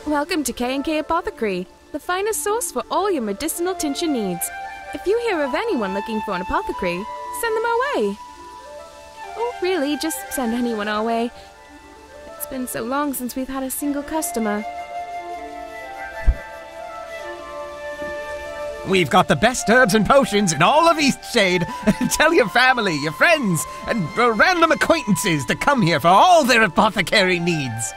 Welcome to K&K Apothecary, the finest source for all your medicinal tincture needs. If you hear of anyone looking for an apothecary, send them our way. Or really, just send anyone our way. It's been so long since we've had a single customer. We've got the best herbs and potions in all of Eastshade. Tell your family, your friends, and random acquaintances to come here for all their apothecary needs.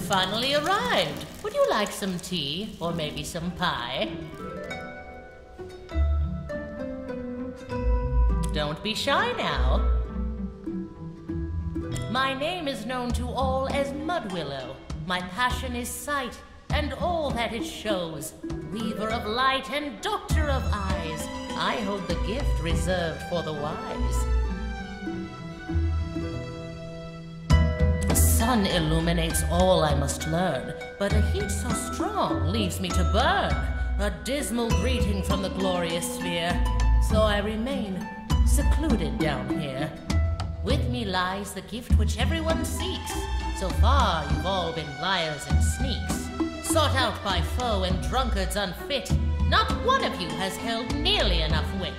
Finally arrived. Would you like some tea or maybe some pie? Don't don't be shy now. My name is known to all as Mud Willow. My passion is sight and all that it shows. Weaver of light and doctor of eyes, I hold the gift reserved for the wise. The sun illuminates all I must learn, but a heat so strong leaves me to burn. A dismal greeting from the glorious sphere, so I remain secluded down here. With me lies the gift which everyone seeks. So far you've all been liars and sneaks, sought out by foe and drunkards unfit. Not one of you has held nearly enough wit.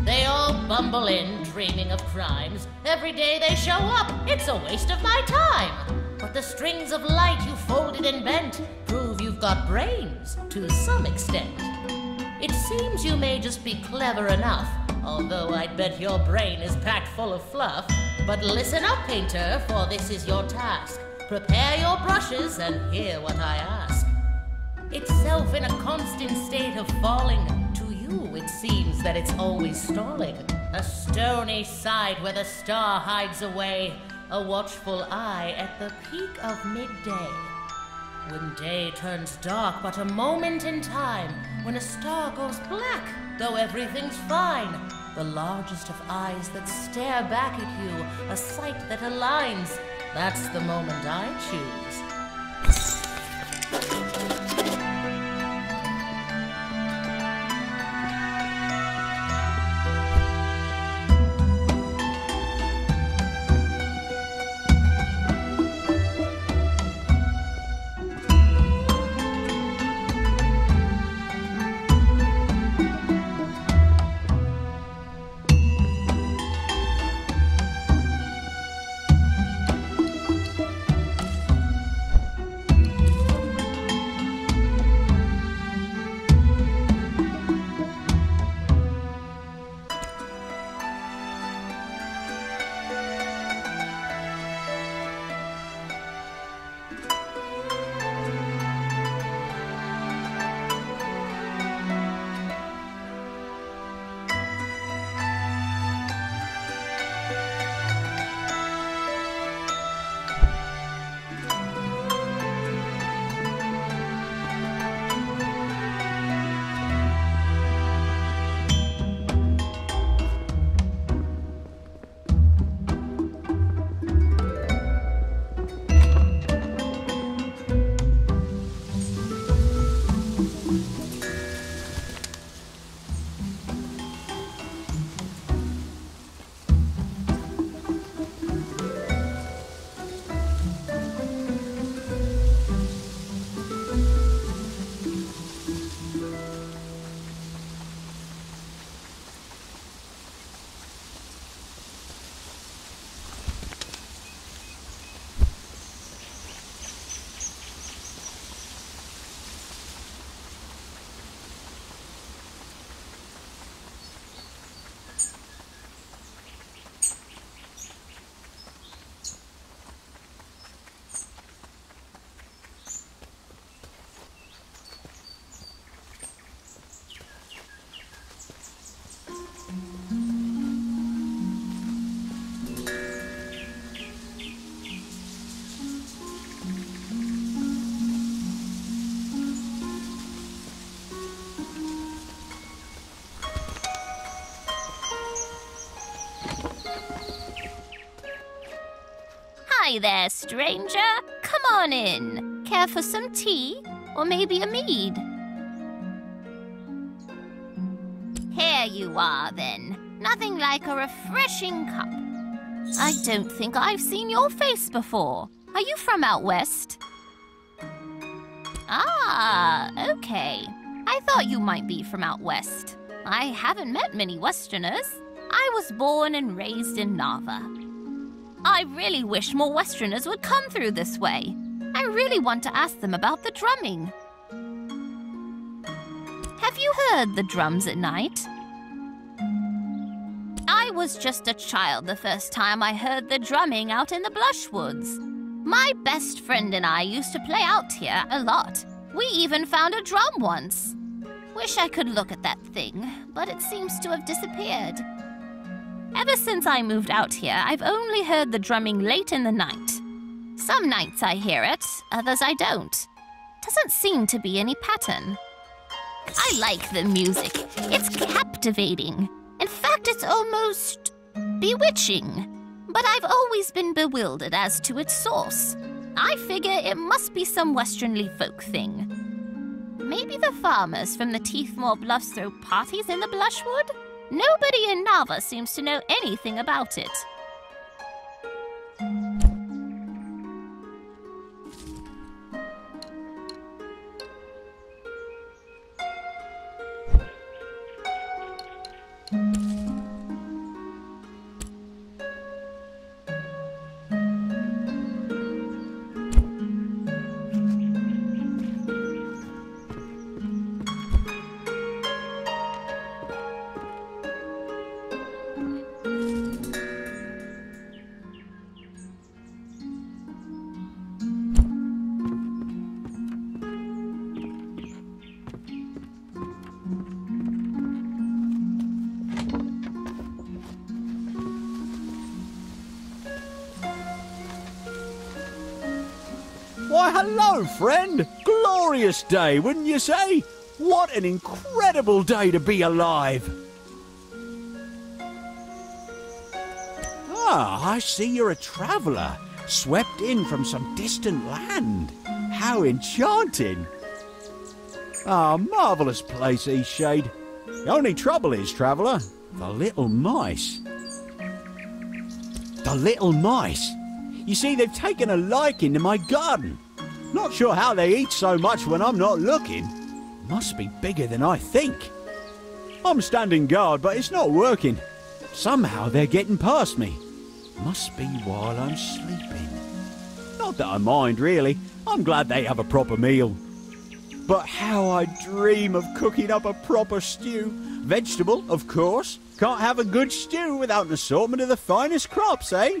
They all bumble in, dreaming of crimes. Every day they show up, it's a waste of my time. But the strings of light you folded and bent prove you've got brains to some extent. It seems you may just be clever enough, although I'd bet your brain is packed full of fluff. But listen up, painter, for this is your task. Prepare your brushes and hear what I ask. Itself in a constant state of falling, to you it seems that it's always stalling. A stony side where the star hides away, a watchful eye at the peak of midday. When day turns dark but a moment in time, when a star goes black, though everything's fine. The largest of eyes that stare back at you, a sight that aligns. That's the moment I choose. Hi there, stranger. Come on in. Care for some tea? Or maybe a mead? Here you are, then. Nothing like a refreshing cup. I don't think I've seen your face before. Are you from out west? Ah, okay. I thought you might be from out west. I haven't met many Westerners. I was born and raised in Nava. I really wish more Westerners would come through this way. I really want to ask them about the drumming. Have you heard the drums at night? I was just a child the first time I heard the drumming out in the Blushwoods. My best friend and I used to play out here a lot. We even found a drum once. Wish I could look at that thing, but it seems to have disappeared. Ever since I moved out here, I've only heard the drumming late in the night. Some nights I hear it, others I don't. Doesn't seem to be any pattern. I like the music. It's captivating. In fact, it's almost bewitching. But I've always been bewildered as to its source. I figure it must be some Westernly folk thing. Maybe the farmers from the Teethmore Bluffs throw parties in the Blushwood? Nobody in Nava seems to know anything about it. Why, hello, friend! Glorious day, wouldn't you say? What an incredible day to be alive! Ah, I see you're a traveller, swept in from some distant land. How enchanting! Ah, marvellous place, Eastshade. The only trouble is, traveller, the little mice. The little mice? You see, they've taken a liking to my garden. Not sure how they eat so much when I'm not looking. Must be bigger than I think. I'm standing guard, but it's not working. Somehow they're getting past me. Must be while I'm sleeping. Not that I mind, really. I'm glad they have a proper meal. But how I dream of cooking up a proper stew. Vegetable, of course. Can't have a good stew without an assortment of the finest crops, eh?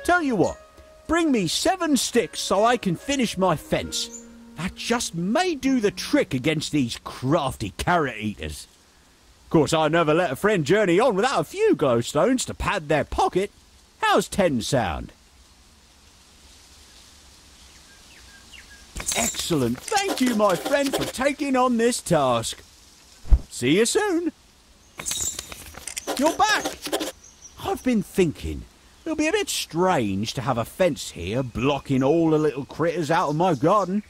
Tell you what, bring me 7 sticks so I can finish my fence. That just may do the trick against these crafty carrot eaters. Of course, I never let a friend journey on without a few glowstones to pad their pocket. How's 10 sound? Excellent. Thank you, my friend, for taking on this task. See you soon. You're back. I've been thinking. It'll be a bit strange to have a fence here blocking all the little critters out of my garden.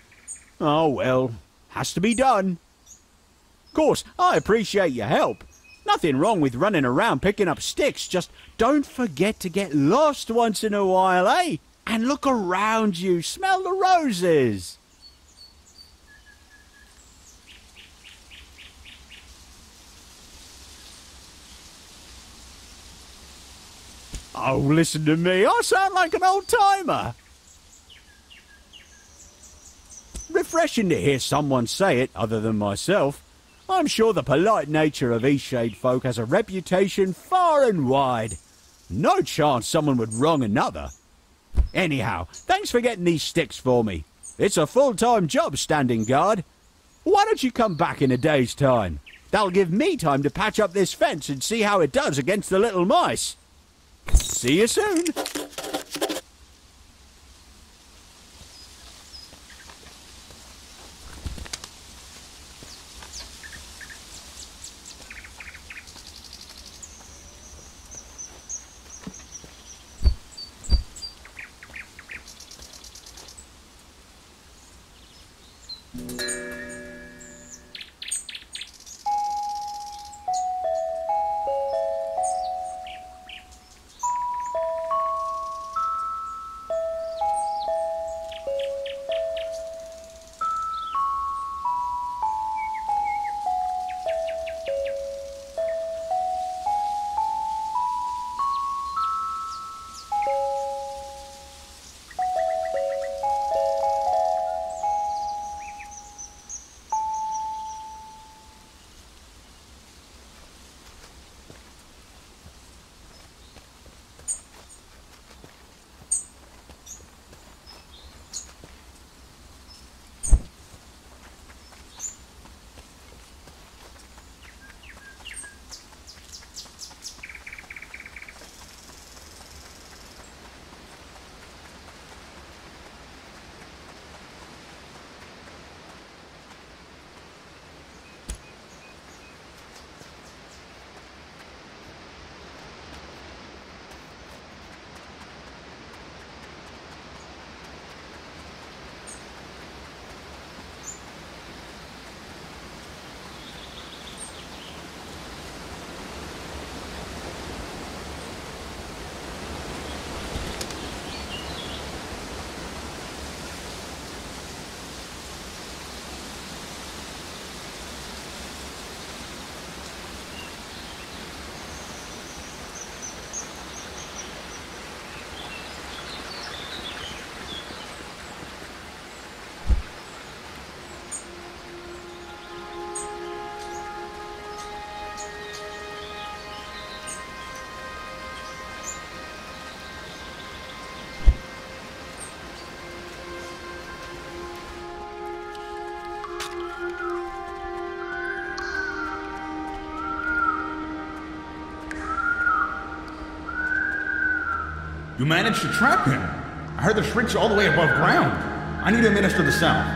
Oh well, has to be done. Of course, I appreciate your help. Nothing wrong with running around picking up sticks, just don't forget to get lost once in a while, eh? And look around you, smell the roses. Oh, listen to me, I sound like an old-timer. Refreshing to hear someone say it, other than myself. I'm sure the polite nature of Eastshade folk has a reputation far and wide. No chance someone would wrong another. Anyhow, thanks for getting these sticks for me. It's a full-time job standing guard. Why don't you come back in a day's time? That'll give me time to patch up this fence and see how it does against the little mice. See you soon. You managed to trap him. I heard the shrieks all the way above ground. I need to administer the salve.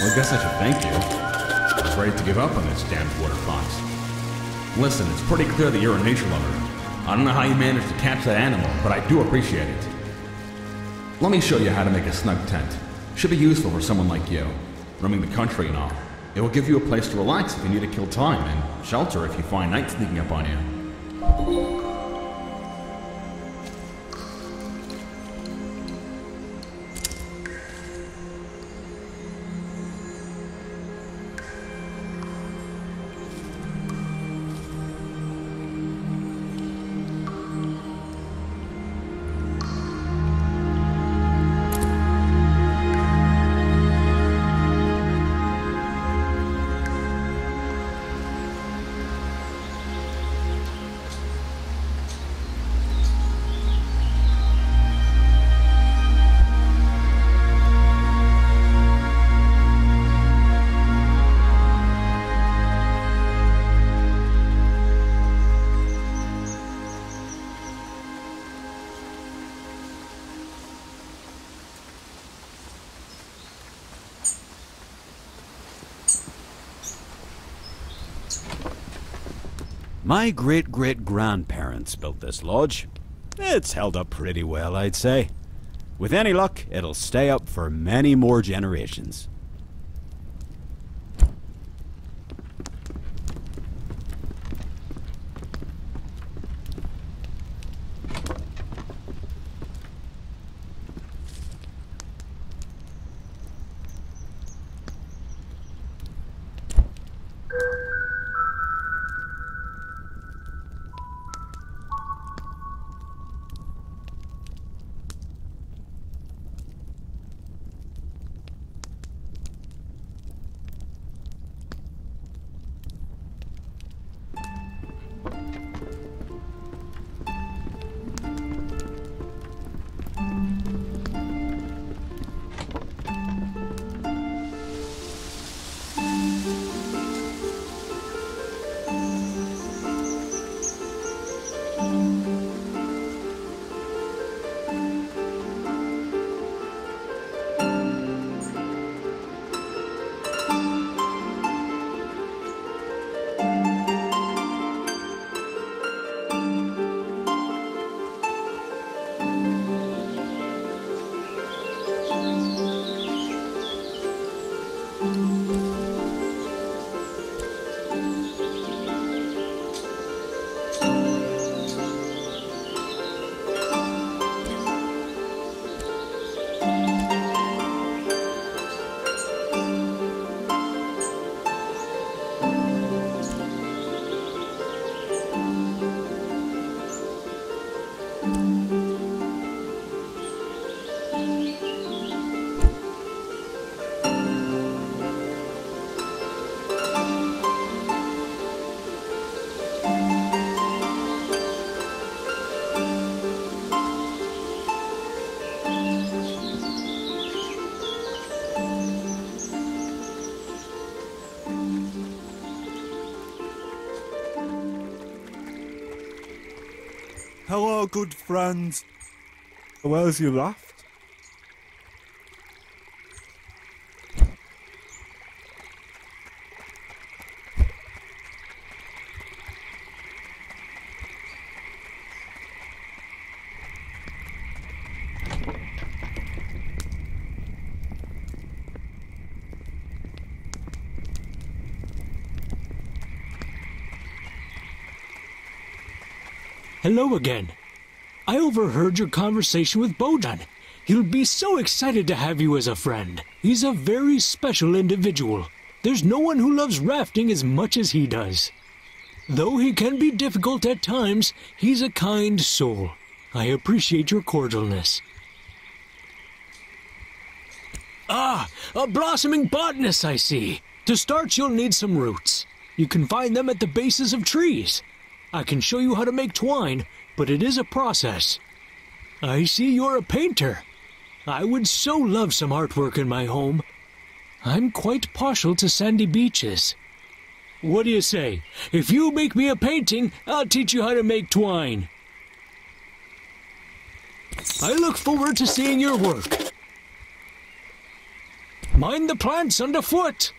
Well, I guess I should thank you. I was ready to give up on this damned water fox. Listen, it's pretty clear that you're a nature lover. I don't know how you managed to catch that animal, but I do appreciate it. Let me show you how to make a snug tent. Should be useful for someone like you, roaming the country and all. It will give you a place to relax if you need to kill time, and shelter if you find night sneaking up on you. My great-great-grandparents built this lodge. It's held up pretty well, I'd say. With any luck, it'll stay up for many more generations. Hello, good friends. Where's your raft? Hello again. I overheard your conversation with Botan. He'll be so excited to have you as a friend. He's a very special individual. There's no one who loves rafting as much as he does. Though he can be difficult at times, he's a kind soul. I appreciate your cordialness. Ah, a blossoming botanist, I see. To start, you'll need some roots. You can find them at the bases of trees. I can show you how to make twine, but it is a process. I see you're a painter. I would so love some artwork in my home. I'm quite partial to sandy beaches. What do you say? If you make me a painting, I'll teach you how to make twine. I look forward to seeing your work. Mind the plants underfoot.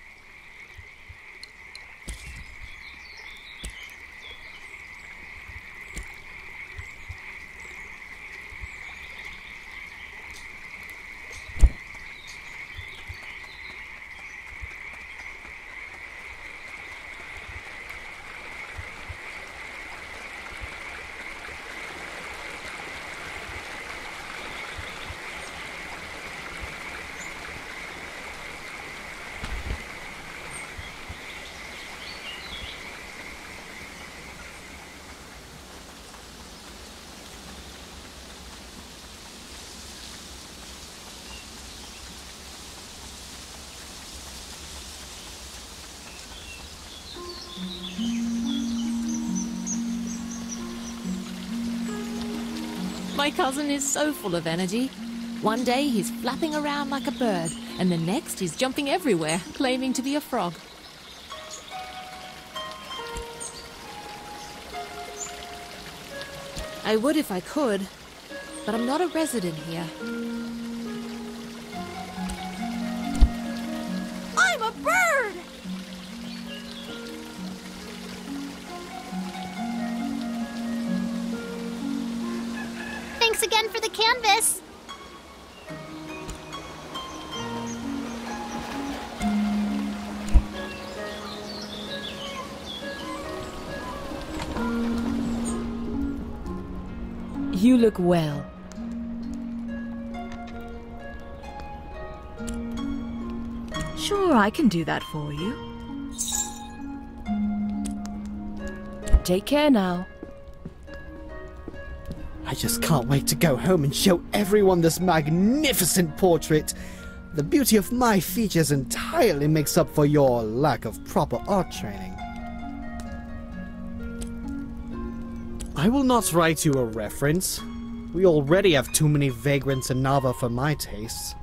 My cousin is so full of energy. One day he's flapping around like a bird, and the next he's jumping everywhere, claiming to be a frog. I would if I could, but I'm not a resident here. I'm a bird! Thanks again for the canvas. You look well. Sure, I can do that for you. Take care now. I just can't wait to go home and show everyone this magnificent portrait. The beauty of my features entirely makes up for your lack of proper art training. I will not write you a reference. We already have too many vagrants in Nava for my tastes.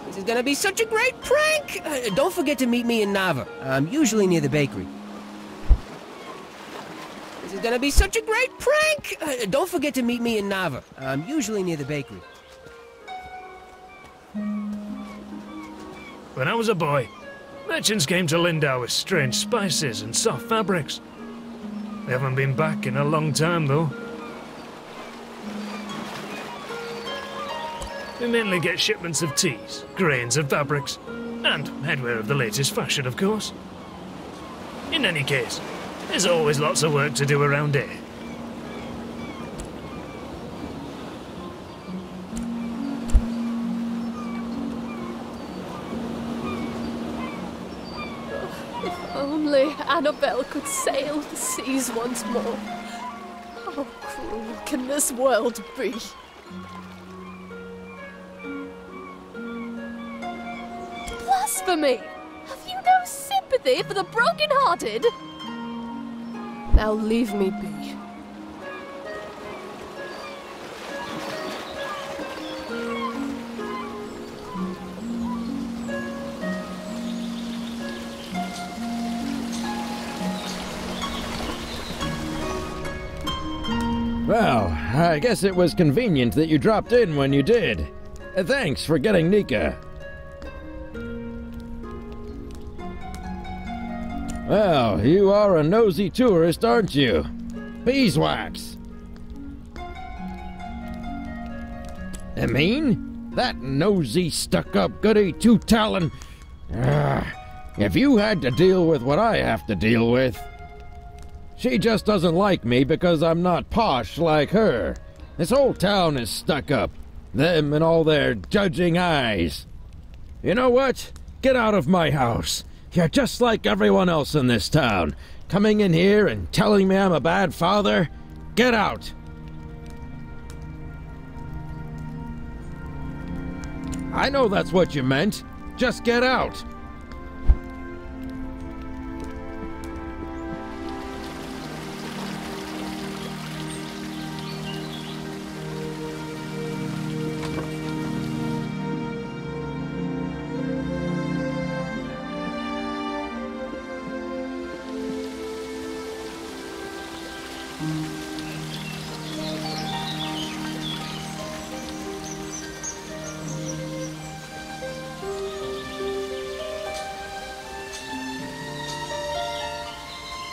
It's gonna be such a great prank! Don't forget to meet me in Nava. I'm usually near the bakery. This is gonna be such a great prank! Don't forget to meet me in Nava. I'm usually near the bakery. When I was a boy, merchants came to Lindau with strange spices and soft fabrics. They haven't been back in a long time, though. We mainly get shipments of teas, grains and fabrics, and headwear of the latest fashion, of course. In any case, there's always lots of work to do around here. If only Annabelle could sail the seas once more. How cruel can this world be? Blasphemy! Have you no sympathy for the broken-hearted? Now leave me be. Well, I guess it was convenient that you dropped in when you did. Thanks for getting Nika. Well, you are a nosy tourist, aren't you? Beeswax. I mean, that nosy, stuck-up goody two-talon. If you had to deal with what I have to deal with. She just doesn't like me because I'm not posh like her. This whole town is stuck up. Them and all their judging eyes. You know what? Get out of my house. You're just like everyone else in this town. Coming in here and telling me I'm a bad father? Get out! I know that's what you meant. Just get out.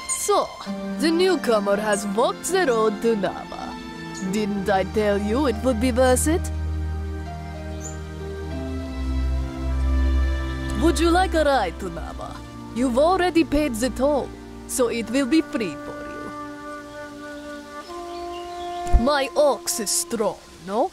So, the newcomer has walked the road to Nava. Didn't I tell you it would be worth it? Would you like a ride to Nava? You've already paid the toll, so it will be free for you. My ox is strong, no?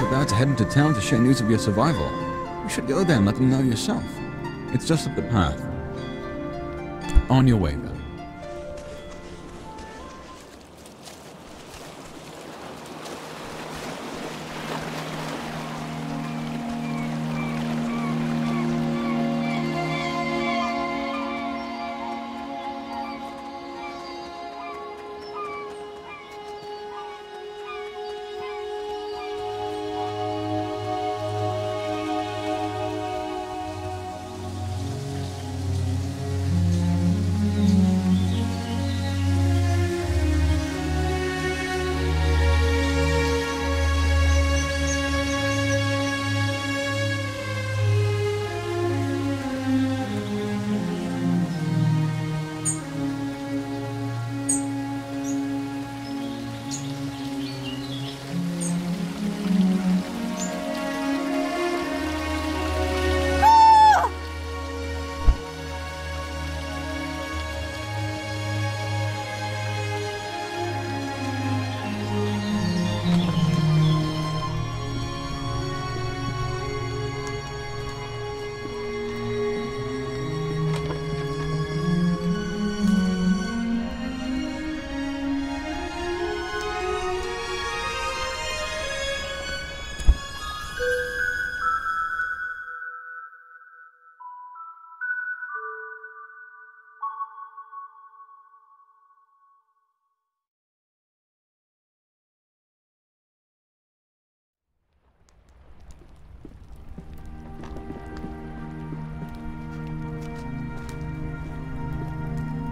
About to head into town to share news of your survival. You should go there and let them know yourself. It's just up the path. On your way, then.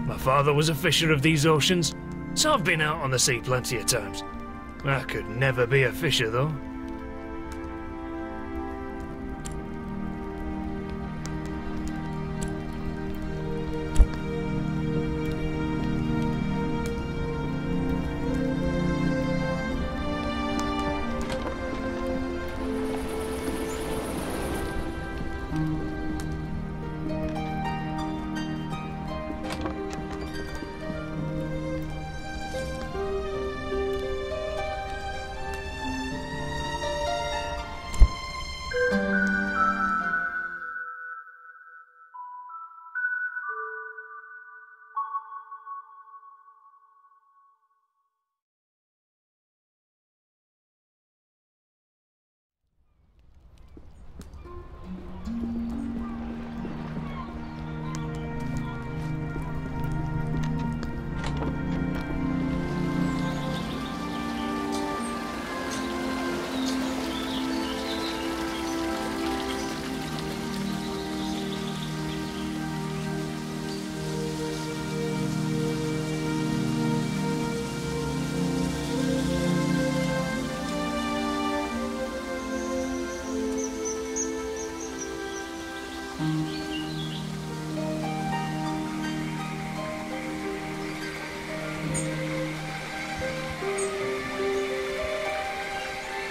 My father was a fisher of these oceans, so I've been out on the sea plenty of times. I could never be a fisher, though.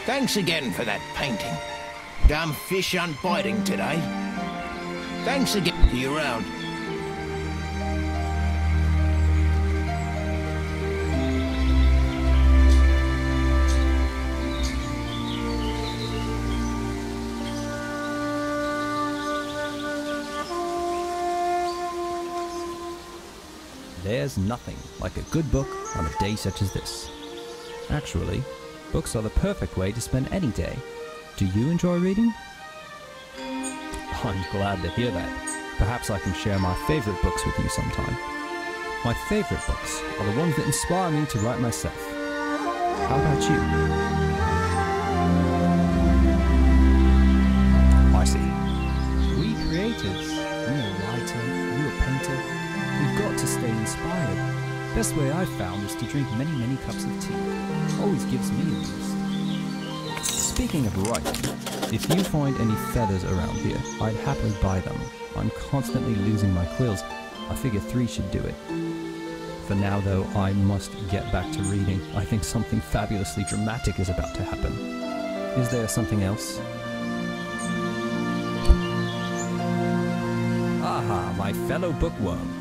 Thanks again for that painting. Damn fish aren't biting today. Thanks again. See you around. There's nothing like a good book on a day such as this. Actually, books are the perfect way to spend any day. Do you enjoy reading? I'm glad to hear that. Perhaps I can share my favorite books with you sometime. My favorite books are the ones that inspire me to write myself. How about you? I see. We creatives, you a writer, you a painter, we've got to stay inspired. Best way I've found is to drink many, many cups of tea. Always gives me a boost. Speaking of writing, if you find any feathers around here, I'd happily buy them. I'm constantly losing my quills. I figure 3 should do it. For now though, I must get back to reading. I think something fabulously dramatic is about to happen. Is there something else? Aha, my fellow bookworm.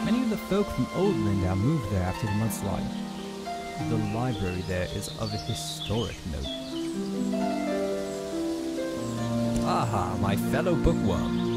Many of the folk from Old Lindau moved there after the mudslide. The library there is of a historic note. Aha, my fellow bookworm.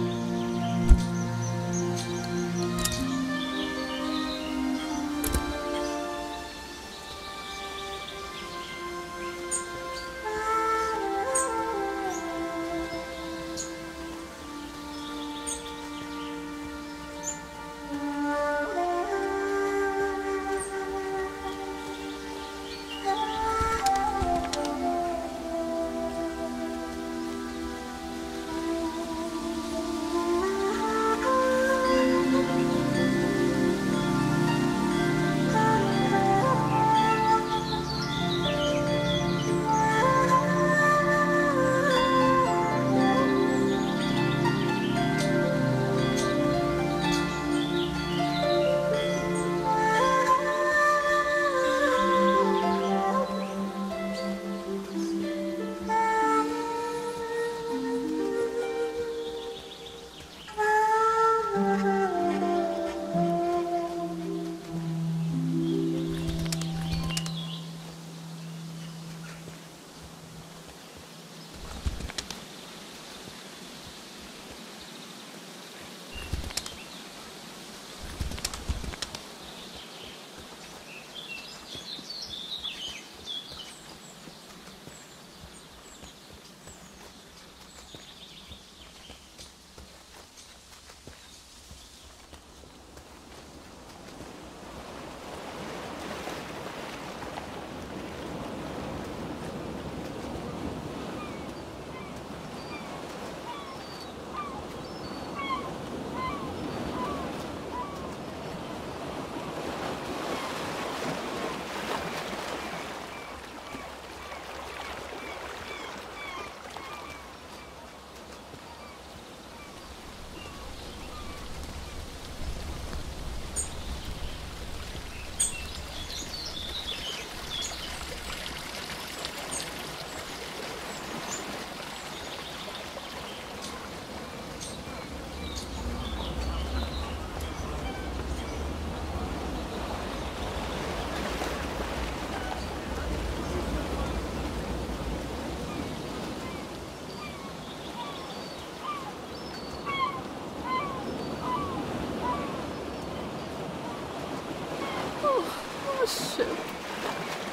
Ship.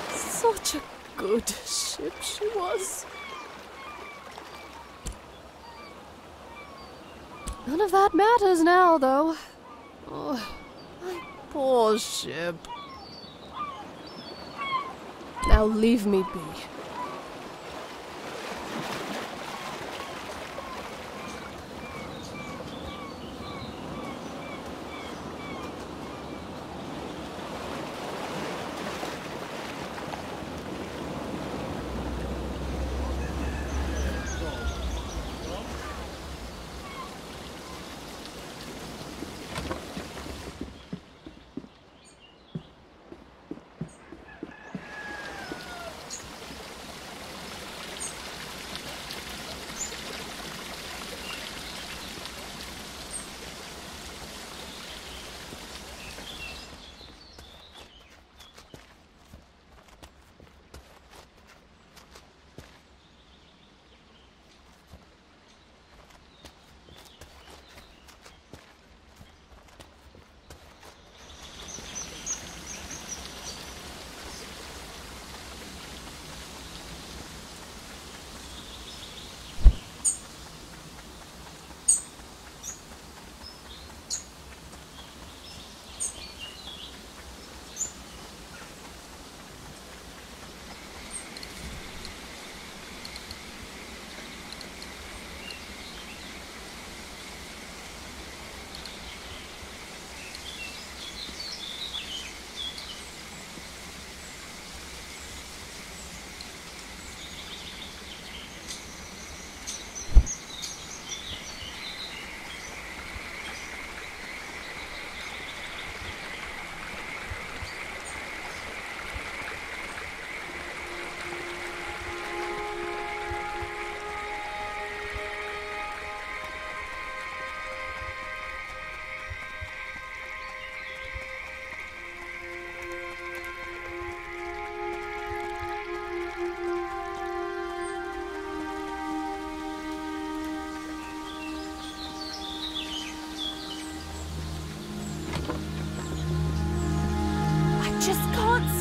Such a good ship she was. None of that matters now, though. Oh, my poor ship. Now leave me be.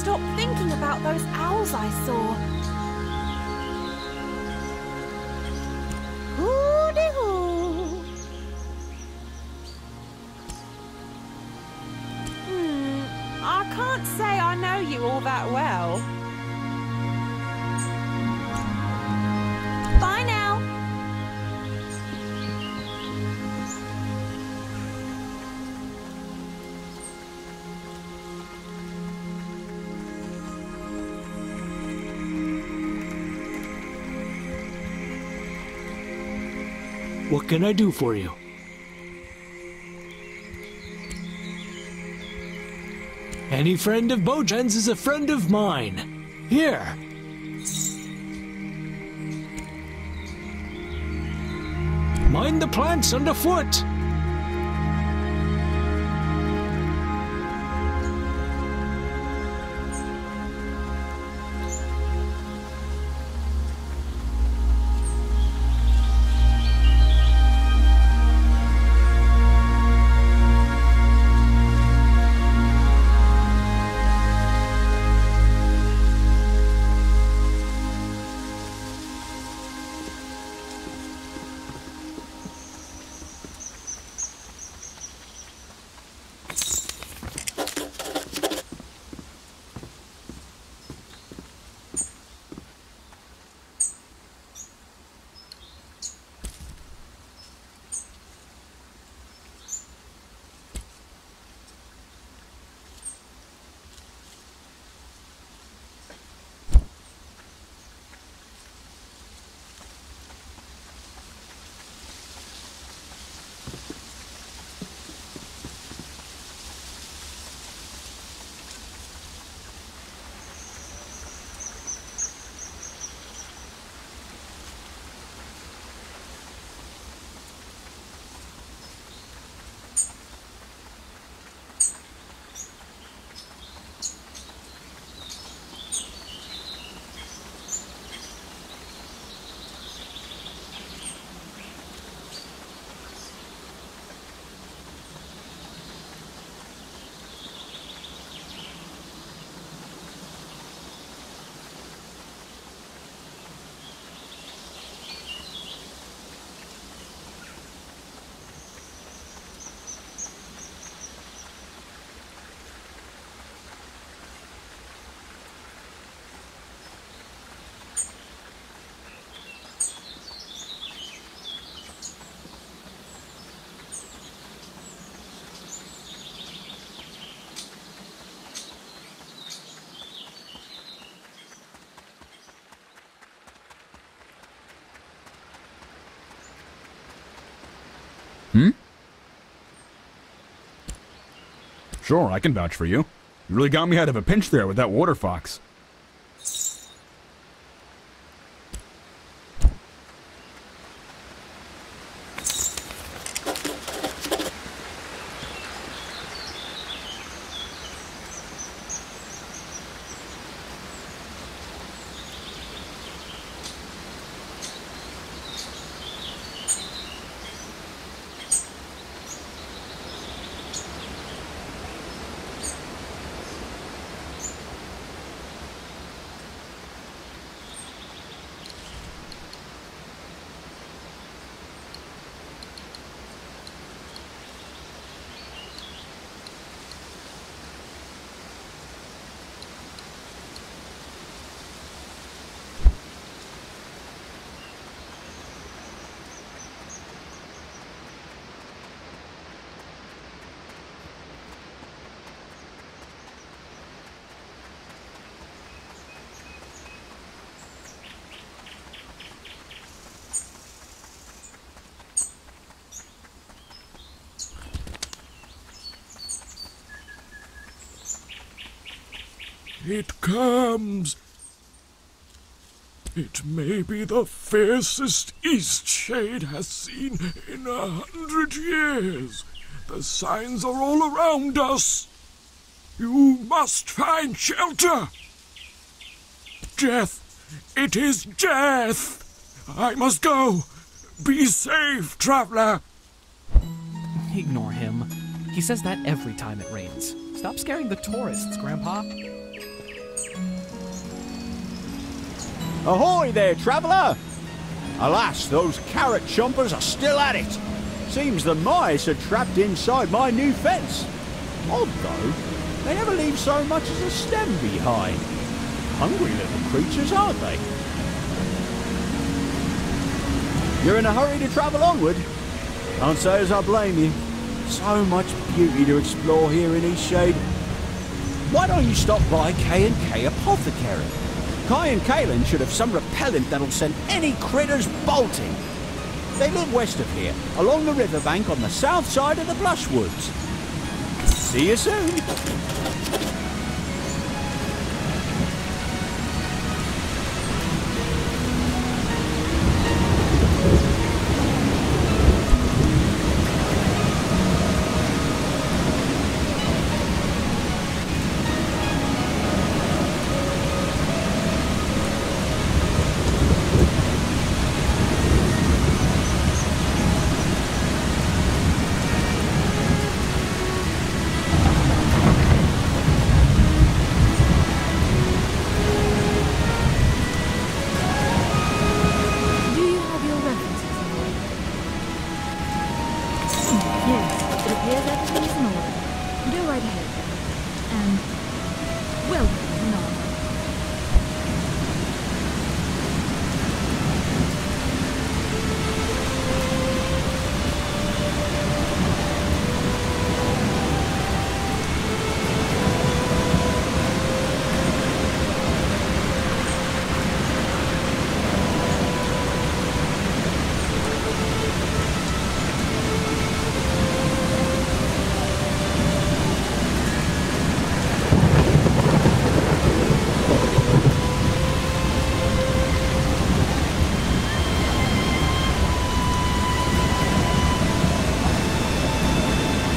stop thinking about those owls I saw. Hoo-dee-hoo. I can't say I know you all that well. Bye now. What can I do for you? Any friend of Bojan's is a friend of mine. Here. Mind the plants underfoot. Sure, I can vouch for you. You really got me out of a pinch there with that water fox. It comes. It may be the fiercest Eastshade has seen in 100 years. The signs are all around us. You must find shelter. Death. It is death. I must go. Be safe, traveler. Ignore him. He says that every time it rains. Stop scaring the tourists, Grandpa. Ahoy there, traveller! Alas, those carrot chompers are still at it. Seems the mice are trapped inside my new fence. Odd though, they never leave so much as a stem behind. Hungry little creatures, aren't they? You're in a hurry to travel onward? Can't say as I blame you. So much beauty to explore here in Eastshade. Why don't you stop by K&K Apothecary? Kai and Kaelin should have some repellent that'll send any critters bolting. They live west of here, along the riverbank on the south side of the Blushwoods. See you soon.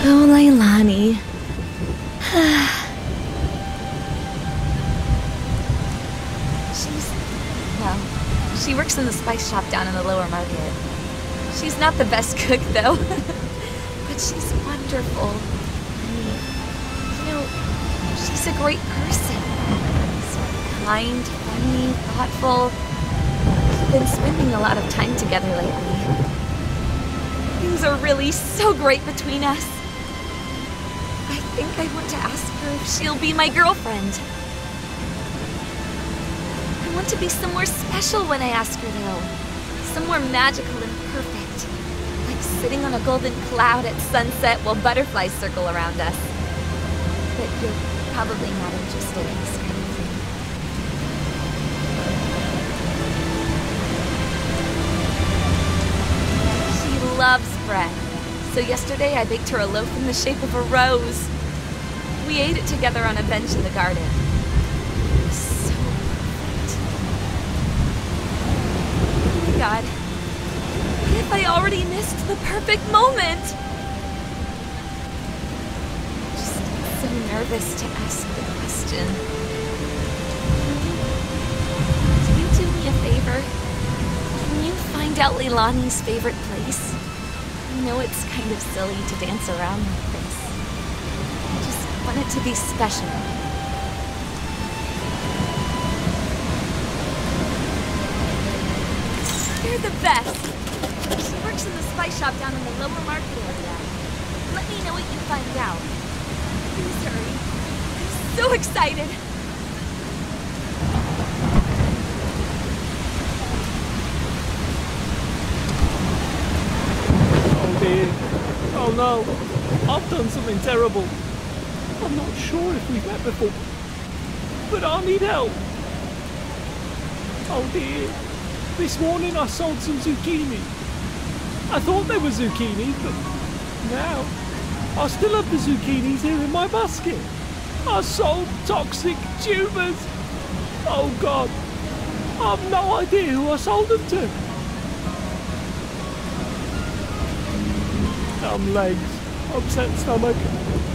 Oh, Leilani. She works in the spice shop down in the lower market. She's not the best cook, though. But she's wonderful. She's a great person. So kind, funny, thoughtful. We've been spending a lot of time together lately. Things are really so great between us. I think I want to ask her if she'll be my girlfriend. I want to be somewhere special when I ask her, though. Somewhere magical and perfect. Like sitting on a golden cloud at sunset while butterflies circle around us. But you're probably not interested in this kind of thing. She loves bread. So yesterday I baked her a loaf in the shape of a rose. We ate it together on a bench in the garden. It was so perfect. Oh my God. What if I already missed the perfect moment? I'm just so nervous to ask the question. Can you do me a favor? Can you find out Leilani's favorite place? I know it's kind of silly to dance around like this. I just want it to be special. You're the best! She works in the spice shop down in the lower market area. Let me know what you find out. Please hurry. I'm so excited! Oh no, I've done something terrible. I'm not sure if we've met before, but I need help. Oh dear, this morning I sold some zucchini. I thought they were zucchini, but now I still have the zucchinis here in my basket. I sold toxic tubers. Oh God, I've no idea who I sold them to. Numb legs, upset stomach,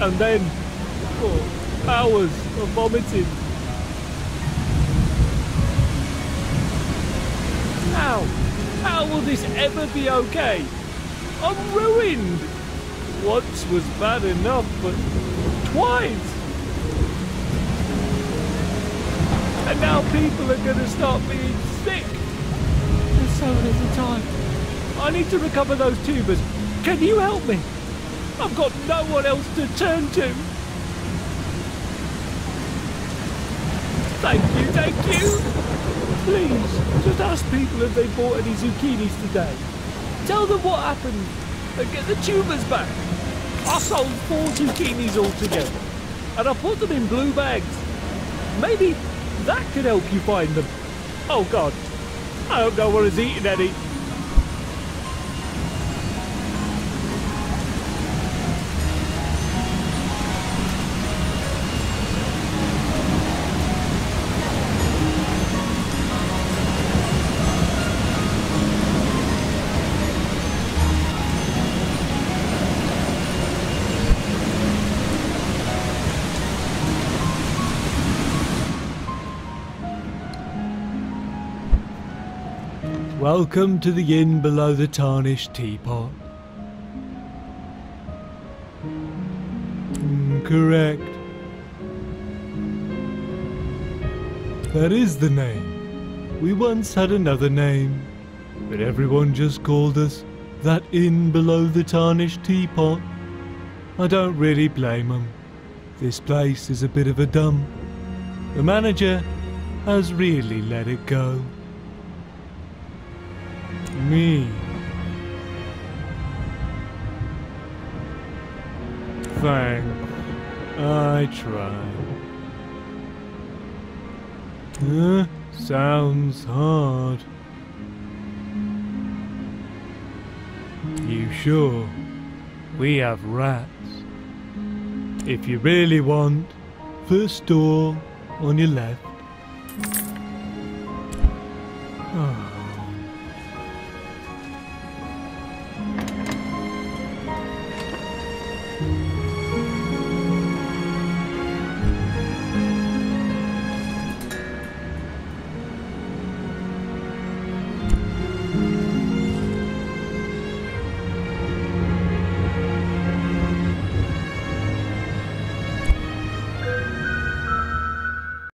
and then hours of vomiting. How will this ever be okay? I'm ruined. Once was bad enough, but twice. And now people are going to start being sick. There's so little time. I need to recover those tubers. Can you help me? I've got no one else to turn to. Thank you, thank you. Please, just ask people if they bought any zucchinis today. Tell them what happened and get the tubers back. I sold 4 zucchinis altogether, and I put them in blue bags. Maybe that could help you find them. Oh God, I hope no one has eaten any. Welcome to the inn below the tarnished teapot. Correct. That is the name. We once had another name, but everyone just called us that inn below the tarnished teapot. I don't really blame them. This place is a bit of a dump. The manager has really let it go. Me. Thanks. I tried. Sounds hard. You sure? We have rats. If you really want, first door on your left. Oh.